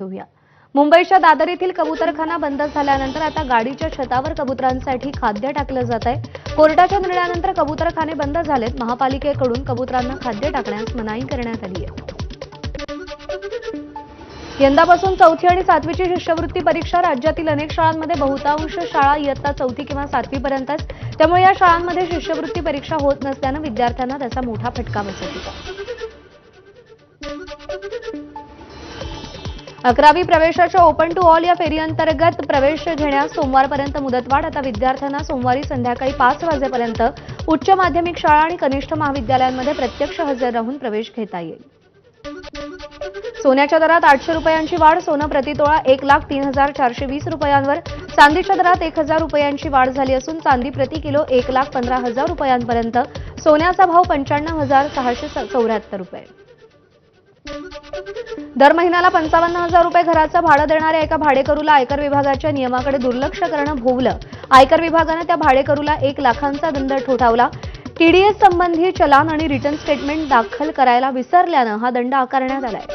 घेऊया। मुंबईच्या दादर येथील कबूतरखाना बंद झाल्यानंतर आता गाडीच्या छतावर कबुतरांसाठी खाद्य टाकलं जात आहे। कोर्टाच्या निर्णयानंतर कबूतरखाने बंद झालेत। महापालिकेकडून कबुतरांना खाद्य टाकण्यास मनाई करण्यात आली आहे। यंदापासून 4थी आणि 7वीची शिष्यवृत्ती परीक्षा राज्यातील अनेक शाळांमध्ये बहुतांश शाळा इयत्ता 4थी किंवा 7वी पर्यंतच, त्यामुळे या शाळांमध्ये शिष्यवृत्ती परीक्षा होत नसल्याने विद्यार्थ्यांना त्याचा मोठा फटका बसत होता। 11वी प्रवेशाच्या ओपन टू ऑल या फेरीअंतर्गत प्रवेश घेण्यास सोमवारपर्यंत मुदतवाढ। आता विद्यार्थ्यांना सोमवारी संध्याकाळी 5 वाजेपर्यंत उच्च माध्यमिक शाळा आणि कनिष्ठ महाविद्यालयांमध्ये प्रत्यक्ष हजर राहून प्रवेश घेता येईल। सोन्याच्या दरात 800 रुपयांची वाढ। सोनं प्रतितोळा 1,03,420 रुपयांवर, चांदीच्या दरात 1,000 रुपयांची वाढ झाली असून चांदी प्रति किलो 1,15,000 रुपयांपर्यंत, सोन्याचा भाव 95,674 रुपये। दर महिन्याला 55,000 रुपये घराचं भाडं देणाऱ्या एका भाडेकरूला आयकर विभागाच्या नियमाकडे दुर्लक्ष करणं भोवलं। आयकर विभागाने त्या भाडेकरूला 1 लाखांचा दंड ठोठावला। टीडीएस संबंधी चलान आणि रिटर्न स्टेटमेंट दाखल करायला विसरल्यानं हा दंड आकारण्यात आलाय।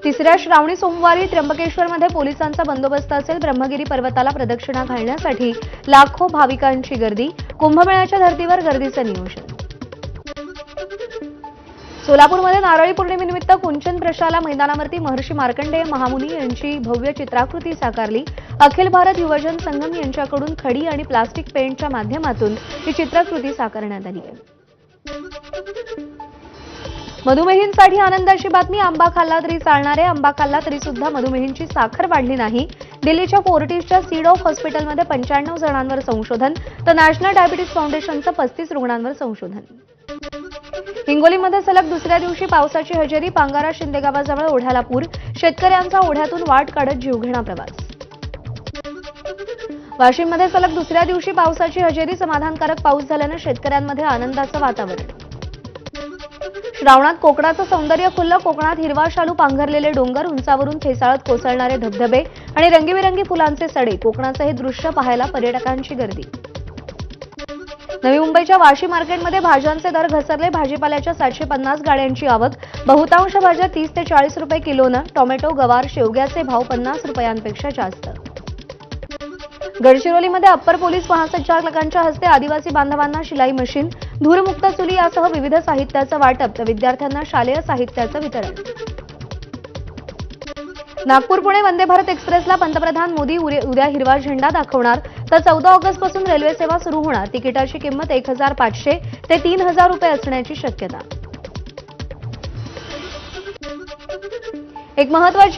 तिसऱ्या श्रावणी सोमवारी त्र्यंबकेश्वरमध्ये पोलिसांचा बंदोबस्त असेल। ब्रह्मगिरी पर्वताला प्रदक्षिणा घालण्यासाठी लाखो भाविकांची गर्दी। कुंभमेळ्याच्या धर्तीवर गर्दीचं नियोजन। सोलापूरमध्ये नारळी पौर्णिमेनिमित्त कुंचन प्रशाला मैदानावरती महर्षी मार्कंडेय महामुनी यांची भव्य चित्राकृती साकारली। अखिल भारत युवजन संगम यांच्याकडून खडी आणि प्लास्टिक पेंटच्या माध्यमातून ही चित्राकृती साकारण्यात आली आहे। मधुमेहींसाठी आनंदाची बातमी। आंबा खाल्ला तरी चालणार आहे। आंबा खाल्ला तरी सुद्धा मधुमेहींची साखर वाढली नाही। दिल्लीच्या फोर्टिसच्या सीड ऑफ हॉस्पिटलमध्ये 95 जणांवर संशोधन, तर नॅशनल डायबिटीज फाउंडेशनचं 35 रुग्णांवर संशोधन। हिंगोलीमध्ये सलग दुसऱ्या दिवशी पावसाची हजेरी। पांगारा शिंदे गावाजवळ ओढ्याला पूर। शेतकऱ्यांचा ओढ्यातून वाट काढत जीवघेणा प्रवास। वाशिममध्ये सलग दुसऱ्या दिवशी पावसाची हजेरी। समाधानकारक पाऊस झाल्यानं शेतकऱ्यांमध्ये आनंदाचं वातावरण। श्रावणात कोकणाचं सौंदर्य खुललं। कोकणात हिरवा शालू पांघरलेले डोंगर, उंचावरून फेसाळत कोसळणारे धबधबे आणि रंगीबेरंगी फुलांचे सडे, कोकणाचं हे दृश्य पाहायला पर्यटकांची गर्दी। नवी मुंबईच्या वाशी मार्केटमध्ये भाज्यांचे दर घसरले। भाजीपाल्याच्या 750 गाड्यांची आवक। बहुतांश भाज्या 30 ते 40 रुपये किलोनं। टोमॅटो, गवार, शेवग्याचे भाव 50 रुपयांपेक्षा जास्त। गडचिरोलीमध्ये अप्पर पोलीस महासंचालकांच्या हस्ते आदिवासी बांधवांना शिलाई मशीन, धूरमुक्त चुली यासह विविध साहित्याचं वाटप, तर विद्यार्थ्यांना शालेय साहित्याचं वितरण। नागपूर पुणे वंदे भारत एक्सप्रेसला पंतप्रधान मोदी उद्या हिरवा झेंडा दाखवणार, तर 14 ऑगस्टपासून रेल्वे सेवा सुरू होणार। तिकिटाची किंमत 1,500 ते 3,000 रुपये असण्याची शक्यता। एक महत्त्वाची